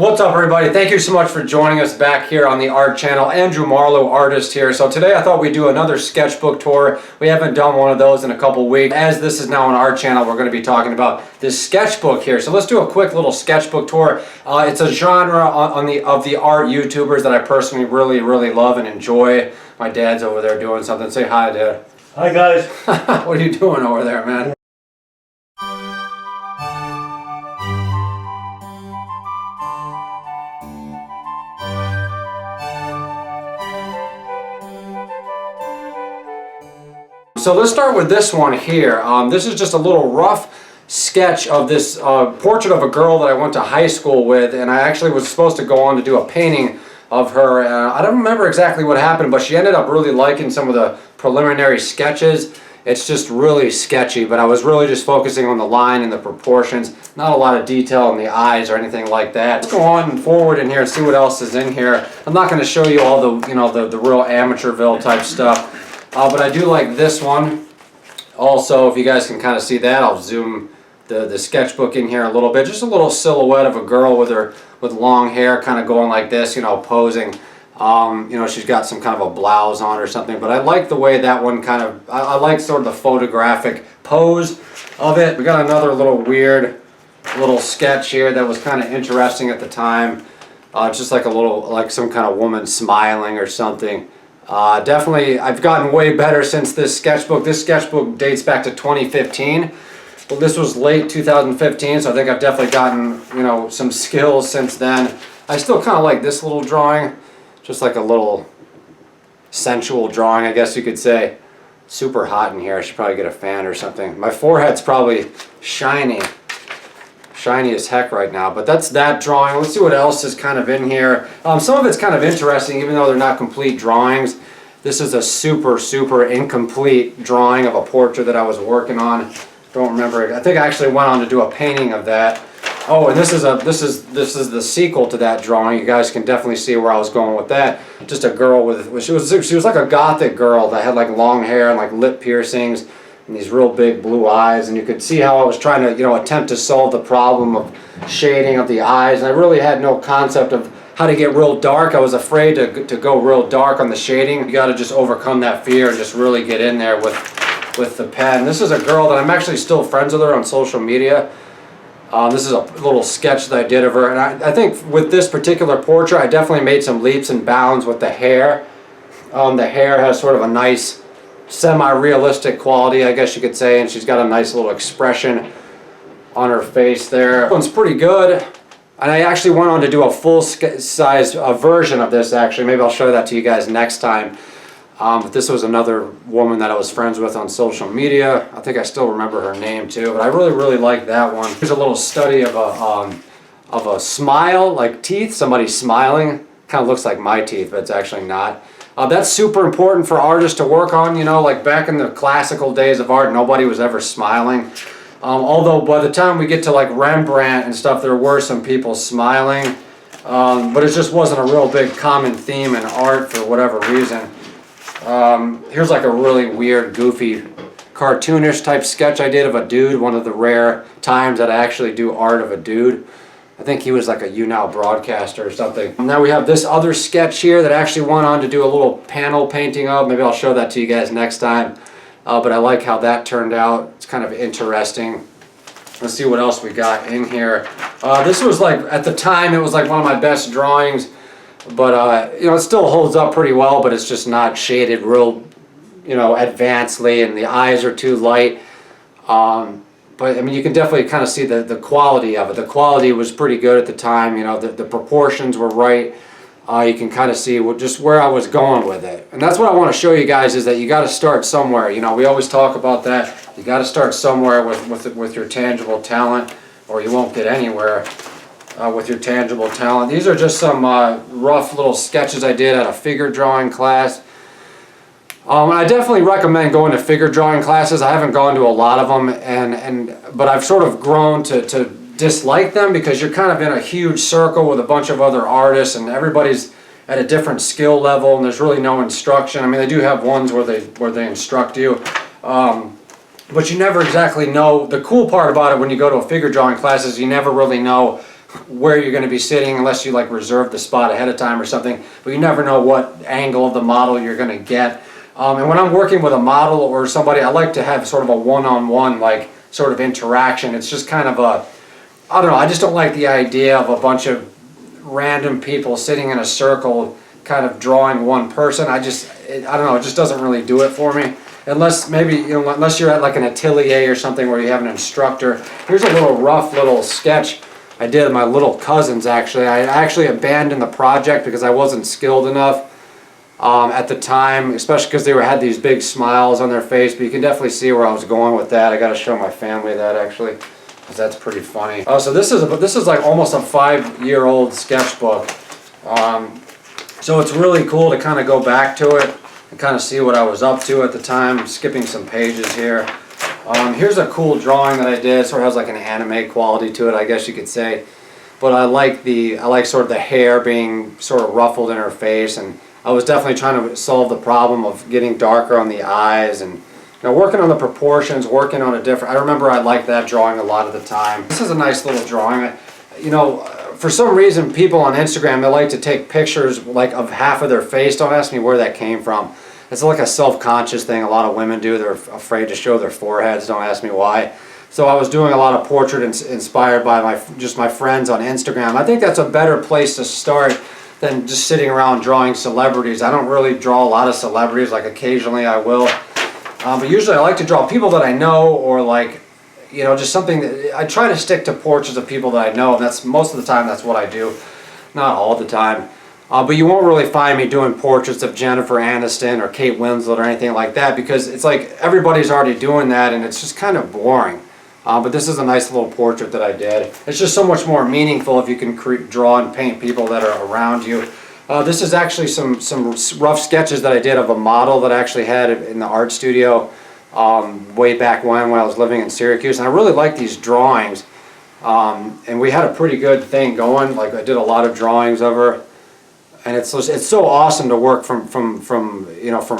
What's up, everybody? Thank you so much for joining us back here on the art channel. Andrew Marlowe, artist here. So today I thought we'd do another sketchbook tour. We haven't done one of those in a couple weeks. As this is now on our channel, we're going to be talking about this sketchbook here. So let's do a quick little sketchbook tour. It's a genre of the art YouTubers that I personally really love and enjoy. My dad's over there doing something. Say hi, Dad. Hi, guys. What are you doing over there, man? So let's start with this one here. This is just a little rough sketch of this portrait of a girl that I went to high school with, and I actually was supposed to go on to do a painting of her. I don't remember exactly what happened, but she ended up really liking some of the preliminary sketches. It's just really sketchy, but I was really just focusing on the line and the proportions. Not a lot of detail in the eyes or anything like that. Let's go on forward in here and see what else is in here. I'm not going to show you all the, the real Amateurville type stuff. But I do like this one. Also, if you guys can kind of see that, I'll zoom the sketchbook in here a little bit. Just a little silhouette of a girl with long hair, kind of going like this, posing. She's got some kind of a blouse on or something. But I like the way that one kind of, I like sort of the photographic pose of it. We got another little weird little sketch here that was kind of interesting at the time. Just like some kind of woman smiling or something. Definitely, I've gotten way better since this sketchbook. This sketchbook dates back to 2015. Well, this was late 2015, so I think I've definitely gotten, some skills since then. I still kind of like this little drawing. Just like a little sensual drawing, I guess you could say. Super hot in here. I should probably get a fan or something. My forehead's probably shiny. Shiny as heck right now, but that's that drawing. Let's see what else is kind of in here. Some of it's kind of interesting, even though they're not complete drawings. This is a super incomplete drawing of a portrait that I was working on. Don't remember it. I think I actually went on to do a painting of that. Oh, and this is the sequel to that drawing. You guys can definitely see where I was going with that. Just a girl she was like a gothic girl that had like long hair and like lip piercings. And these real big blue eyes, and you could see how I was trying to attempt to solve the problem of shading of the eyes, and I really had no concept of how to get real dark. I was afraid to go real dark on the shading. You got to just overcome that fear and just really get in there with the pen. This is a girl that I'm actually still friends with her on social media. This is a little sketch that I did of her, and I think with this particular portrait I definitely made some leaps and bounds with the hair. The hair has sort of a nice semi-realistic quality, I guess you could say, and she's got a nice little expression on her face there. This one's pretty good, and I actually went on to do a full-size version of this, actually. Maybe I'll show that to you guys next time. But this was another woman that I was friends with on social media. I think I still remember her name too, but I really like that one. Here's a little study of a smile, like teeth, somebody smiling. Kind of looks like my teeth, but it's actually not. That's super important for artists to work on, like back in the classical days of art, nobody was ever smiling. Although by the time we get to like Rembrandt and stuff, there were some people smiling. But it just wasn't a real big common theme in art for whatever reason. Here's like a really weird, goofy, cartoonish type sketch I did of a dude, one of the rare times that I actually do art of a dude. I think he was like a YouNow broadcaster or something. Now we have this other sketch here that I actually went on to do a little panel painting of. Maybe I'll show that to you guys next time. But I like how that turned out. It's kind of interesting. Let's see what else we got in here. This was like, at the time, it was like one of my best drawings. But, it still holds up pretty well, but it's just not shaded real, advancedly, and the eyes are too light. But I mean, you can definitely kind of see the quality of it. The quality was pretty good at the time. The proportions were right. You can kind of see just where I was going with it. And that's what I want to show you guys, is that you got to start somewhere. We always talk about that. You got to start somewhere with your tangible talent, or you won't get anywhere with your tangible talent. These are just some rough little sketches I did at a figure drawing class. I definitely recommend going to figure drawing classes. I haven't gone to a lot of them, but I've sort of grown to dislike them, because you're kind of in a huge circle with a bunch of other artists, and everybody's at a different skill level, and there's really no instruction. I mean, they do have ones where they instruct you, but you never exactly know. The cool part about it when you go to a figure drawing class is you never really know where you're going to be sitting unless you like reserve the spot ahead of time or something, but you never know what angle of the model you're going to get. And when I'm working with a model or somebody, I like to have sort of a one-on-one like sort of interaction. It's just kind of a, I don't know, I just don't like the idea of a bunch of random people sitting in a circle kind of drawing one person. I don't know, it just doesn't really do it for me. Unless maybe, you know, unless you're at like an atelier or something where you have an instructor. Here's a little rough little sketch I did of my little cousins actually. I actually abandoned the project because I wasn't skilled enough at the time, especially because they had these big smiles on their face, but you can definitely see where I was going with that. I got to show my family that actually, because that's pretty funny. Oh, so this is like almost a 5-year-old sketchbook. So it's really cool to kind of go back to it and kind of see what I was up to at the time. I'm skipping some pages here. Here's a cool drawing that I did. It sort of has like an anime quality to it, I guess you could say. But I like sort of the hair being sort of ruffled in her face, and I was definitely trying to solve the problem of getting darker on the eyes and, you know, working on the proportions, working on a different. I remember I liked that drawing a lot of the time. This is a nice little drawing. You know, for some reason, people on Instagram, they like to take pictures like of half of their face. Don't ask me where that came from. It's like a self-conscious thing a lot of women do. They're afraid to show their foreheads. Don't ask me why. So I was doing a lot of portrait inspired by my friends on Instagram. I think that's a better place to start than just sitting around drawing celebrities. I don't really draw a lot of celebrities. Like occasionally I will, but usually I like to draw people that I know, or like, you know, just something that I try to stick to portraits of people that I know. And that's most of the time that's what I do, not all the time. But you won't really find me doing portraits of Jennifer Aniston or Kate Winslet or anything like that, because it's like everybody's already doing that and it's just kind of boring. But this is a nice little portrait that I did. It's just so much more meaningful if you can draw and paint people that are around you. This is actually some rough sketches that I did of a model that I actually had in the art studio way back when I was living in Syracuse. And I really like these drawings. And we had a pretty good thing going. Like I did a lot of drawings of her. And it's so awesome to work from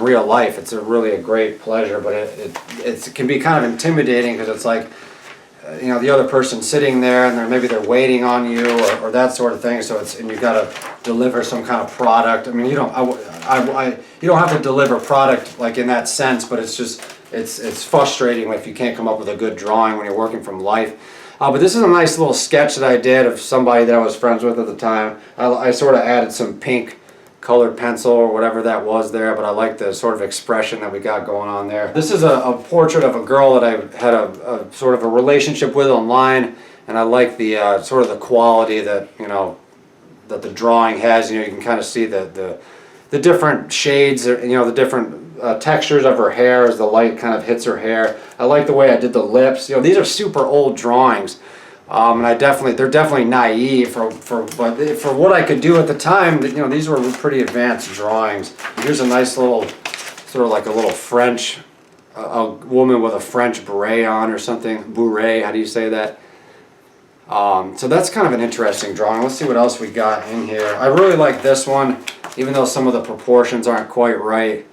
real life. It's really a great pleasure, but it can be kind of intimidating because it's like, you know, the other person sitting there and maybe they're waiting on you or that sort of thing. So and you've got to deliver some kind of product. I mean, you don't have to deliver product like in that sense, but it's just it's frustrating if you can't come up with a good drawing when you're working from life. But this is a nice little sketch that I did of somebody that I was friends with at the time. I sort of added some pink colored pencil or whatever that was there, but I like the sort of expression that we got going on there. This is a portrait of a girl that I had a sort of a relationship with online, and I like the sort of the quality that, you know, that the drawing has. You know, you can kind of see the different shades, you know, the different textures of her hair as the light kind of hits her hair. I like the way I did the lips. You know, these are super old drawings. And they're definitely naive for what I could do at the time. You know, these were pretty advanced drawings. Here's a nice little, sort of like a little French, a woman with a French beret on or something. Beret, how do you say that? So that's kind of an interesting drawing. Let's see what else we got in here. I really like this one, even though some of the proportions aren't quite right.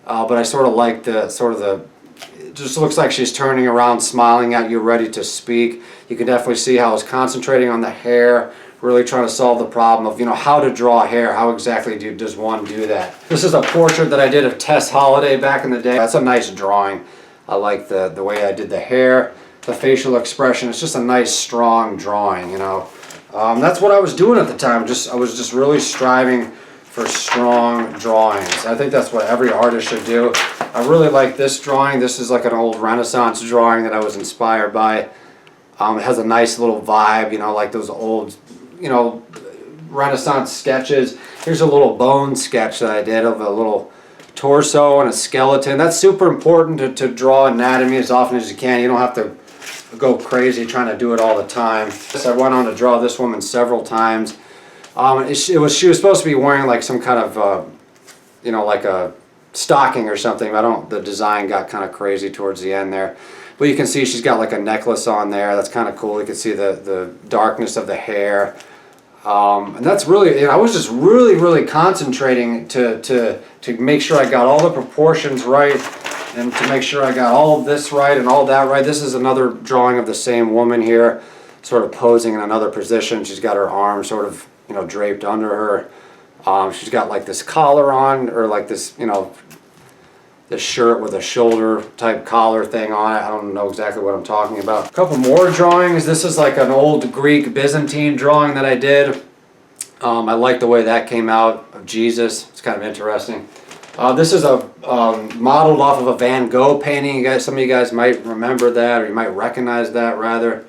But I sort of like it just looks like she's turning around, smiling at you, ready to speak. You can definitely see how I was concentrating on the hair, really trying to solve the problem of, you know, how to draw hair. How exactly does one do that? This is a portrait that I did of Tess Holliday back in the day. That's a nice drawing. I like the way I did the hair, the facial expression. It's just a nice, strong drawing, you know. That's what I was doing at the time. I was just really striving for strong drawings. I think that's what every artist should do. I really like this drawing. This is like an old Renaissance drawing that I was inspired by. It has a nice little vibe, you know, like those old, you know, Renaissance sketches. Here's a little bone sketch that I did of a little torso and a skeleton. That's super important to draw anatomy as often as you can. You don't have to go crazy trying to do it all the time. I went on to draw this woman several times. She was supposed to be wearing like some kind of, you know, like a stocking or something. The design got kind of crazy towards the end there. But you can see she's got like a necklace on there. That's kind of cool. You can see the darkness of the hair. And that's really, you know, I was just really concentrating to make sure I got all the proportions right and to make sure I got all of this right and all that right. This is another drawing of the same woman here. sort of posing in another position. She's got her arm sort of, you know, draped under her. She's got like this collar on, or like this, you know, this shirt with a shoulder type collar thing on it. I don't know exactly what I'm talking about. A couple more drawings. This is like an old Greek Byzantine drawing that I did. I like the way that came out of Jesus. It's kind of interesting. This is a modeled off of a Van Gogh painting. You guys, some of you guys might remember that, or you might recognize that rather.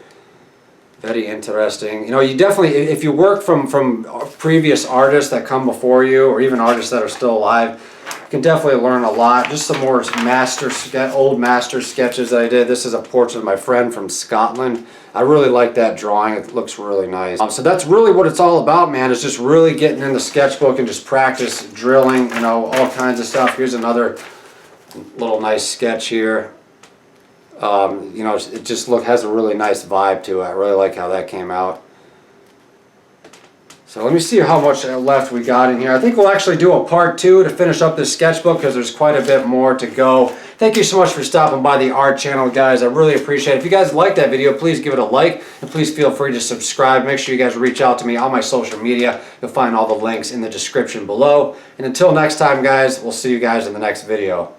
Very interesting. You know, you definitely, if you work from previous artists that come before you, or even artists that are still alive, you can definitely learn a lot. Just some more old master sketches that I did. This is a portrait of my friend from Scotland. I really like that drawing. It looks really nice. So that's really what it's all about, man. Is just really getting in the sketchbook and just practice drilling, you know, all kinds of stuff. Here's another little nice sketch here. You know, it just has a really nice vibe to it. I really like how that came out. So let me see how much left we got in here. I think we'll actually do a part 2 to finish up this sketchbook, because there's quite a bit more to go. Thank you so much for stopping by the art channel, guys. I really appreciate it. If you guys liked that video, please give it a like, and please feel free to subscribe. Make sure you guys reach out to me on my social media. You'll find all the links in the description below. And until next time, guys, we'll see you guys in the next video.